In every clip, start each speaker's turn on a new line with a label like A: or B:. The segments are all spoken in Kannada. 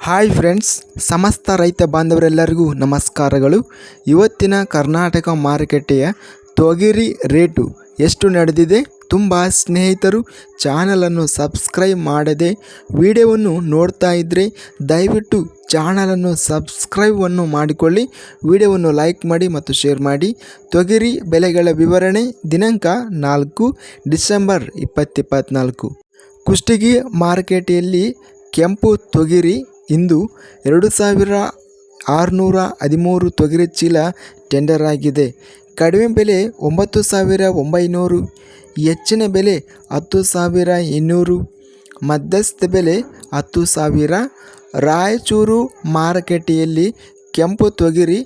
A: ಹಾಯ್ ಫ್ರೆಂಡ್ಸ್, ಸಮಸ್ತ ರೈತ ಬಾಂಧವರೆಲ್ಲರಿಗೂ ನಮಸ್ಕಾರಗಳು. ಇವತ್ತಿನ ಕರ್ನಾಟಕ ಮಾರುಕಟ್ಟೆಯ ತೊಗರಿ ರೇಟು ಎಷ್ಟು ನಡೆದಿದೆ? ತುಂಬ ಸ್ನೇಹಿತರು ಚಾನಲನ್ನು ಸಬ್ಸ್ಕ್ರೈಬ್ ಮಾಡದೆ ವಿಡಿಯೋವನ್ನು ನೋಡ್ತಾ ಇದ್ದರೆ ದಯವಿಟ್ಟು ಚಾನಲನ್ನು ಸಬ್ಸ್ಕ್ರೈಬನ್ನು ಮಾಡಿಕೊಳ್ಳಿ, ವಿಡಿಯೋವನ್ನು ಲೈಕ್ ಮಾಡಿ ಮತ್ತು ಶೇರ್ ಮಾಡಿ. ತೊಗರಿ ಬೆಲೆಗಳ ವಿವರಣೆ ದಿನಾಂಕ 4 ಡಿಸೆಂಬರ್ 2024. ಕುಷ್ಟಗಿ ಮಾರುಕಟ್ಟೆಯಲ್ಲಿ ಕೆಂಪು ತೊಗರಿ ಇಂದು 2613 ತೊಗರಿ ಚೀಲ ಟೆಂಡರ್ ಆಗಿದೆ. ಕಡಿಮೆ ಬೆಲೆ 9900, ಹೆಚ್ಚಿನ ಬೆಲೆ 10200, ಮಧ್ಯಸ್ಥ ಬೆಲೆ 10000. ರಾಯಚೂರು ಮಾರುಕಟ್ಟೆಯಲ್ಲಿ ಕೆಂಪು ತೊಗರಿ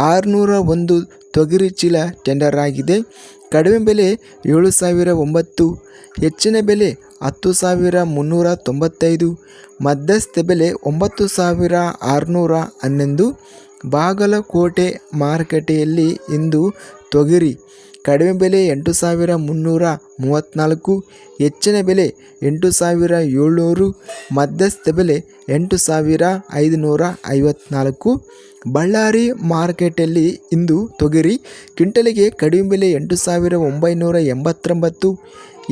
A: 601 ತೊಗರಿ ಚೀಲ ಟೆಂಡರ್ ಆಗಿದೆ. ಕಡಿಮೆ ಬೆಲೆ 7009, ಹೆಚ್ಚಿನ ಬೆಲೆ 10395, ಮಧ್ಯಸ್ಥ ಬೆಲೆ 9611. ಬಾಗಲಕೋಟೆ ಮಾರುಕಟ್ಟೆಯಲ್ಲಿ ಇಂದು ತೊಗರಿ ಕಡಿಮೆ ಬೆಲೆ 8334, ಹೆಚ್ಚಿನ ಬೆಲೆ 8700, ಮಧ್ಯಸ್ಥ ಬೆಲೆ 8554. ಬಳ್ಳಾರಿ ಮಾರುಕಟ್ಟೆಯಲ್ಲಿ ಇಂದು ತೊಗರಿ ಕ್ವಿಂಟಲಿಗೆ ಕಡಿಮೆ ಬೆಲೆ 8989,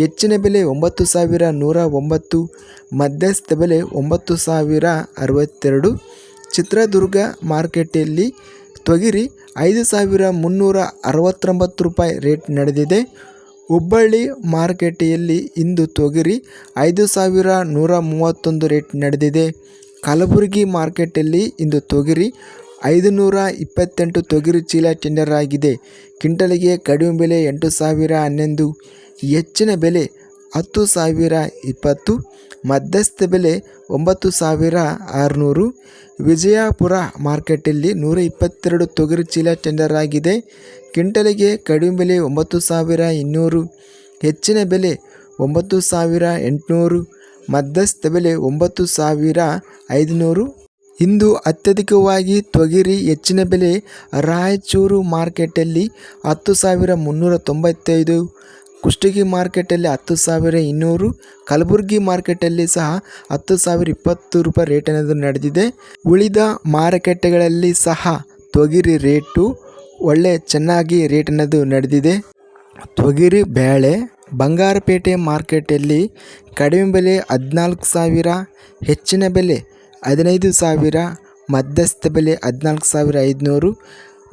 A: ಹೆಚ್ಚಿನ ಬೆಲೆ 9109, ಮಧ್ಯಸ್ಥ ಬೆಲೆ 9062. ಚಿತ್ರದುರ್ಗ ಮಾರುಕಟ್ಟೆಯಲ್ಲಿ ತೊಗರಿ 5369 ರೂಪಾಯಿ ರೇಟ್ ನಡೆದಿದೆ. ಹುಬ್ಬಳ್ಳಿ ಮಾರುಕಟ್ಟೆಯಲ್ಲಿ ಇಂದು ತೊಗರಿ 5131 ರೇಟ್ ನಡೆದಿದೆ. ಕಲಬುರಗಿ ಮಾರ್ಕೆಟಲ್ಲಿ ಇಂದು ತೊಗರಿ 528 ತೊಗರಿ ಚೀಲ ಟೆಂಡರ್ ಆಗಿದೆ. ಕ್ವಿಂಟಲಿಗೆ ಕಡಿಮೆ ಬೆಲೆ 8011, ಹೆಚ್ಚಿನ ಬೆಲೆ 10020, ಮಧ್ಯಸ್ಥ ಬೆಲೆ 9600. ವಿಜಯಪುರ ಮಾರ್ಕೆಟಲ್ಲಿ 122 ತೊಗರಿ ಚೀಲ ಟೆಂಡರ್ ಆಗಿದೆ. ಕ್ವಿಂಟಲಿಗೆ ಕಡಿಮೆ ಬೆಲೆ 9200, ಹೆಚ್ಚಿನ ಬೆಲೆ 9800, ಮಧ್ಯಸ್ಥ ಬೆಲೆ 9500. ಇಂದು ಅತ್ಯಧಿಕವಾಗಿ ತೊಗರಿ ಹೆಚ್ಚಿನ ಬೆಲೆ ರಾಯಚೂರು ಮಾರ್ಕೆಟಲ್ಲಿ 10395, ಕುಷ್ಟಗಿ ಮಾರ್ಕೆಟಲ್ಲಿ 10200, ಕಲಬುರಗಿ ಮಾರ್ಕೆಟಲ್ಲಿ ಸಹ 10020 ರೂಪಾಯಿ ರೇಟ್ ಅನ್ನೋದು ನಡೆದಿದೆ. ಉಳಿದ ಮಾರುಕಟ್ಟೆಗಳಲ್ಲಿ ಸಹ ತೊಗರಿ ರೇಟು ಚೆನ್ನಾಗಿ ರೇಟ್ ಅನ್ನೋದು ನಡೆದಿದೆ. ತೊಗರಿ ಬೇಳೆ ಬಂಗಾರಪೇಟೆ ಮಾರ್ಕೆಟಲ್ಲಿ ಕಡಿಮೆ ಬೆಲೆ 14000, ಹೆಚ್ಚಿನ ಬೆಲೆ 15000, ಮಧ್ಯಸ್ಥ ಬೆಲೆ 14500.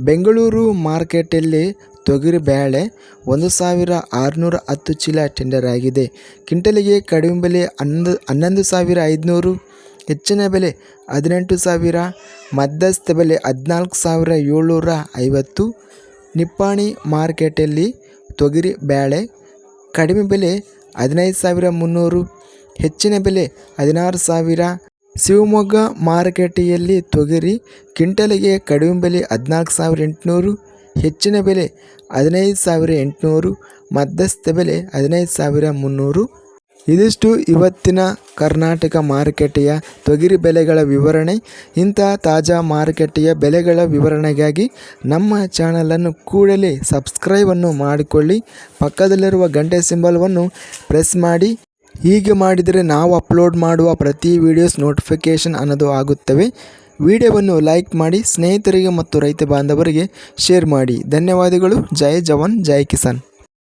A: ಬೆಂಗಳೂರು ಮಾರ್ಕೆಟಲ್ಲಿ ತೊಗರಿ ಬೇಳೆ 1610 ಚೀಲ ಟೆಂಡರ್ ಆಗಿದೆ. ಕ್ವಿಂಟಲಿಗೆ ಕಡಿಮೆ ಬೆಲೆ 11500, ಹೆಚ್ಚಿನ ಬೆಲೆ 18000, ಮಧ್ಯಸ್ಥ ಬೆಲೆ 14750. ನಿಪ್ಪಾಣಿ ಮಾರ್ಕೆಟಲ್ಲಿ ತೊಗರಿ ಬೇಳೆ ಕಡಿಮೆ ಬೆಲೆ 15300, ಹೆಚ್ಚಿನ ಬೆಲೆ 16000. ಶಿವಮೊಗ್ಗ ಮಾರುಕಟ್ಟೆಯಲ್ಲಿ ತೊಗರಿ ಕ್ವಿಂಟಲಿಗೆ ಕಡಿಮೆ ಬೆಲೆ 14800, ಹೆಚ್ಚಿನ ಬೆಲೆ 15800, ಮಧ್ಯಸ್ಥ ಬೆಲೆ 15300. ಇದಿಷ್ಟು ಇವತ್ತಿನ ಕರ್ನಾಟಕ ಮಾರುಕಟ್ಟೆಯ ತೊಗರಿ ಬೆಲೆಗಳ ವಿವರಣೆ. ಇಂತಹ ತಾಜಾ ಮಾರುಕಟ್ಟೆಯ ಬೆಲೆಗಳ ವಿವರಣೆಗಾಗಿ ನಮ್ಮ ಚಾನಲನ್ನು ಕೂಡಲೇ ಸಬ್ಸ್ಕ್ರೈಬನ್ನು ಮಾಡಿಕೊಳ್ಳಿ, ಪಕ್ಕದಲ್ಲಿರುವ ಗಂಟೆ ಸಿಂಬಲ್ವನ್ನು ಪ್ರೆಸ್ ಮಾಡಿ. ಹೀಗೆ ಮಾಡಿದರೆ ನಾವು ಅಪ್ಲೋಡ್ ಮಾಡುವ ಪ್ರತಿ ವಿಡಿಯೋಸ್ ನೋಟಿಫಿಕೇಷನ್ ಅನ್ನೋದು ಆಗುತ್ತವೆ. ವಿಡಿಯೋವನ್ನು ಲೈಕ್ ಮಾಡಿ, ಸ್ನೇಹಿತರಿಗೆ ಮತ್ತು ರೈತ ಬಾಂಧವರಿಗೆ ಶೇರ್ ಮಾಡಿ. ಧನ್ಯವಾದಗಳು. ಜೈ ಜವಾನ್ ಜೈ ಕಿಸಾನ್.